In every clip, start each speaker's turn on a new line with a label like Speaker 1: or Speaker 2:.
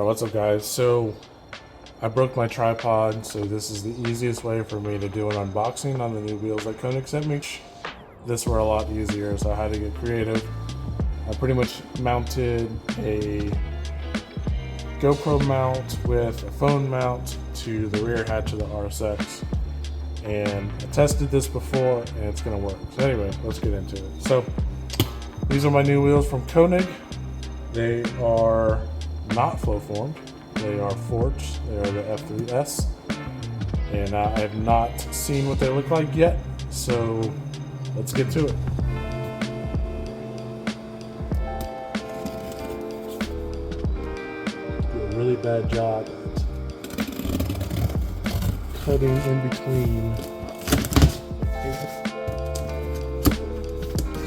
Speaker 1: What's up guys? So I broke my tripod, so this is the easiest way for me to do an unboxing on the new wheels that Konig sent me. This were a lot easier, so I had to get creative. I pretty much mounted a GoPro mount with a phone mount to the rear hatch of the RSX, and I tested this before and it's gonna work. So anyway, let's get into it. So these are my new wheels from Konig. They are not flow formed, they are forged. They are the F3S, and I have not seen what they look like yet, so let's get to it. Do a really bad job at cutting in between.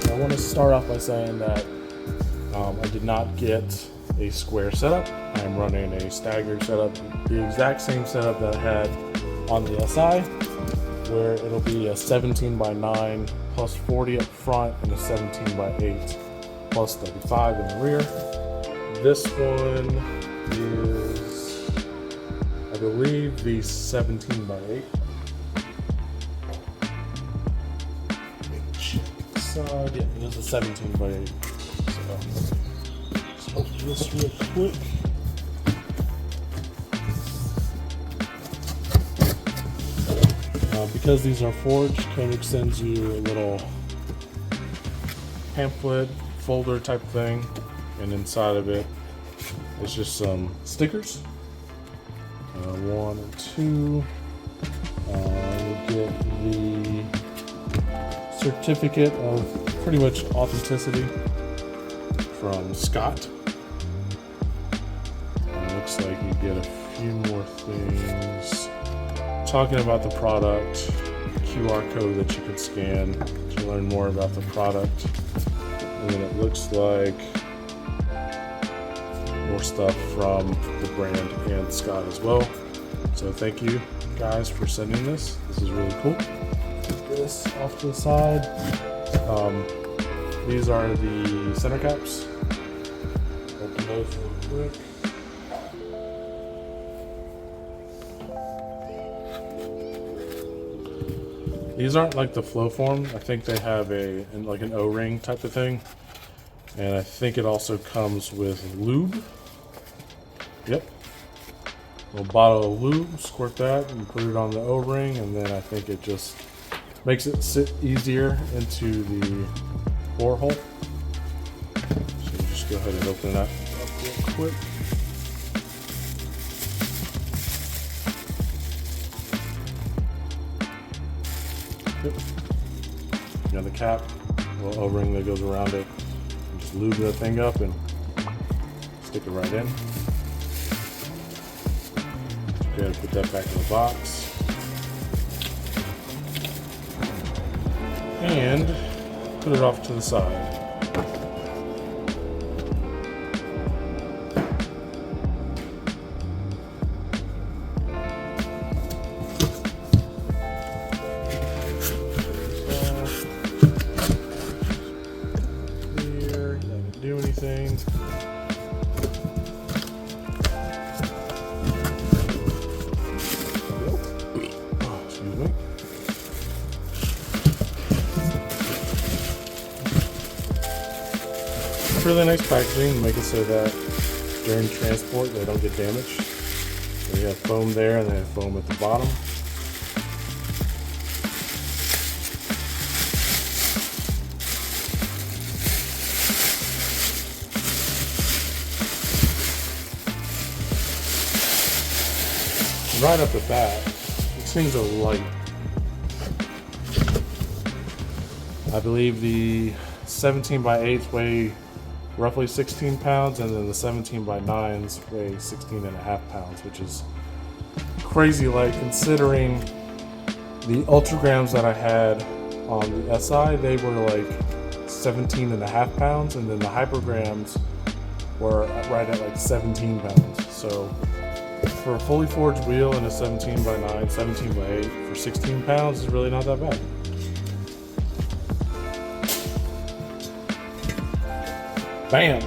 Speaker 1: So I want to start off by saying that I did not get a square setup. I am running a staggered setup, the exact same setup that I had on the SI, where it'll be a 17x9 plus 40 up front and a 17x8 plus 35 in the rear. This one is, I believe, the 17x8. Check the side. Yeah, it is a 17x8. So let's open this real quick. Because these are forged, Konig sends you a little pamphlet folder type thing, and inside of it is just some stickers. 1 and 2. You get the certificate of pretty much authenticity from Scott. Looks like you get a few more things talking about the product, QR code that you can scan to learn more about the product, and then it looks like more stuff from the brand and Scott as well. So thank you guys for sending this. This is really cool. Put this off to the side. These are the center caps. Open those real quick. These aren't like the flow formed. I think they have like an O-ring type of thing, and I think it also comes with lube. Yep, a little bottle of lube. Squirt that and put it on the O-ring, and then I think it just makes it sit easier into the bore hole. So just go ahead and open that up real quick. Yep. You got the cap, a little O-ring that goes around it. And just lube that thing up and stick it right in. Okay, put that back in the box. And put it off to the side. Do anything. Oh, excuse me. Really nice packaging, make it so that during transport they don't get damaged. So you have foam there and then foam at the bottom. Right up the bat, these things are light. I believe the 17x8s weigh roughly 16 pounds, and then the 17x9s weigh 16.5 pounds, which is crazy light considering the Ultragrams that I had on the SI, they were like 17.5 pounds, and then the Hypergrams were right at like 17 pounds. So for a fully forged wheel and a 17x9, 17x8 for 16 pounds is really not that bad. Bam!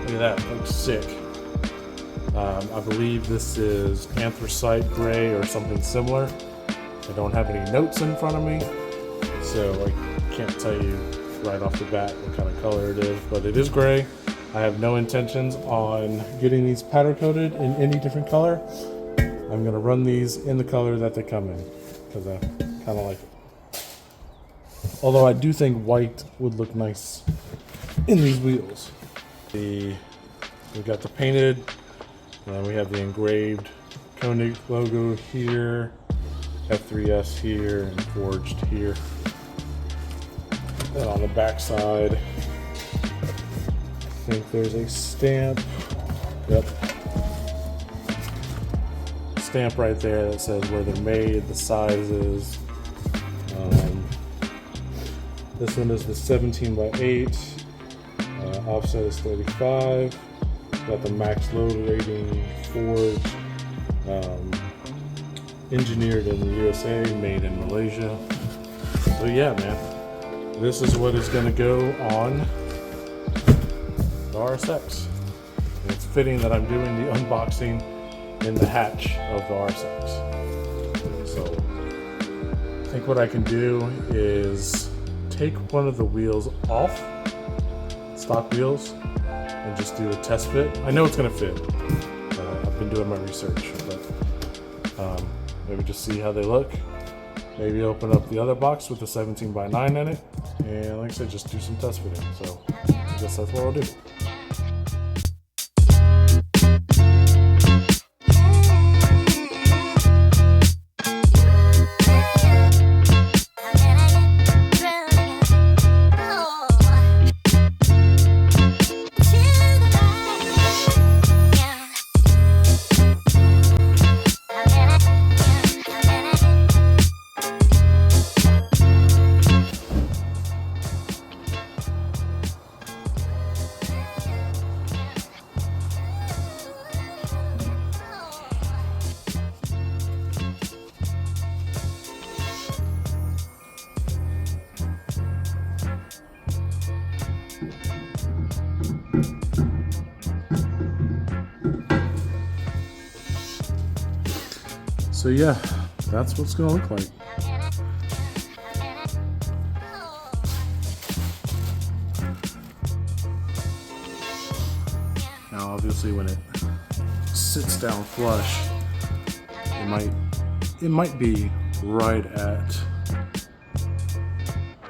Speaker 1: Look at that, looks sick. I believe this is anthracite gray or something similar. I don't have any notes in front of me, so I can't tell you right off the bat what kind of color it is, but it is gray. I have no intentions on getting these powder coated in any different color. I'm gonna run these in the color that they come in, because I kind of like it. Although I do think white would look nice in these wheels. We've got the painted, we have the engraved Konig logo here, F3S here, and Forged here. Then on the back side, I think there's a stamp. Yep. Stamp right there that says where they're made, the sizes. This one is the 17 by 8. Offset is 35. Got the max load rating, forged, engineered in the USA, made in Malaysia. So yeah, man, this is what is going to go on the RSX. And it's fitting that I'm doing the unboxing in the hatch of the RSX. So I think what I can do is take one of the wheels off, stock wheels, and just do a test fit. I know it's gonna fit. I've been doing my research, but maybe just see how they look. Maybe open up the other box with the 17 by 9 in it, and like I said, just do some test fitting. So I guess that's what I'll do. So yeah, that's what's gonna look like. Now obviously when it sits down flush, it might be right at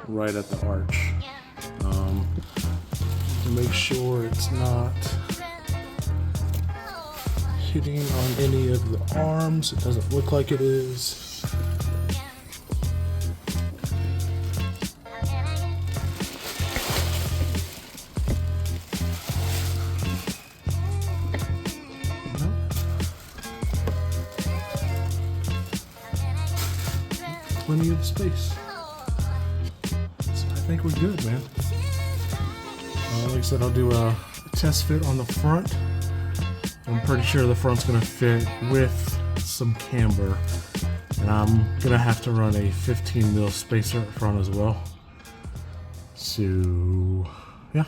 Speaker 1: the arch. To make sure it's not hitting on any of the arms. It doesn't look like it is. No. Plenty of space. So I think we're good, man. Like I said, I'll do a test fit on the front. I'm pretty sure the front's gonna fit with some camber, and I'm gonna have to run a 15 mil spacer at front as well. So yeah,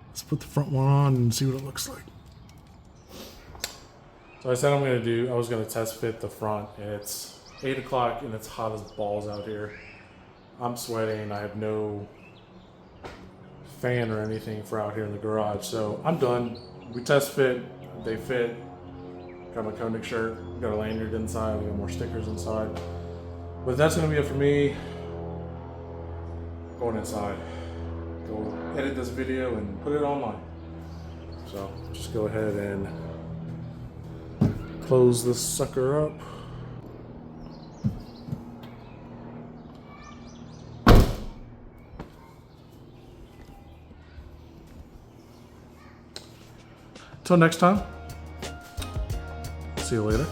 Speaker 1: let's put the front one on and see what it looks like. So I said I was gonna test fit the front, and it's 8 o'clock and it's hot as balls out here. I'm sweating. I have no fan or anything for out here in the garage, so I'm done. We test fit, they fit. Got my Konig shirt, got a lanyard inside, we got more stickers inside. But that's gonna be it for me. Going inside. Go edit this video and put it online. So just go ahead and close this sucker up. Until next time, see you later.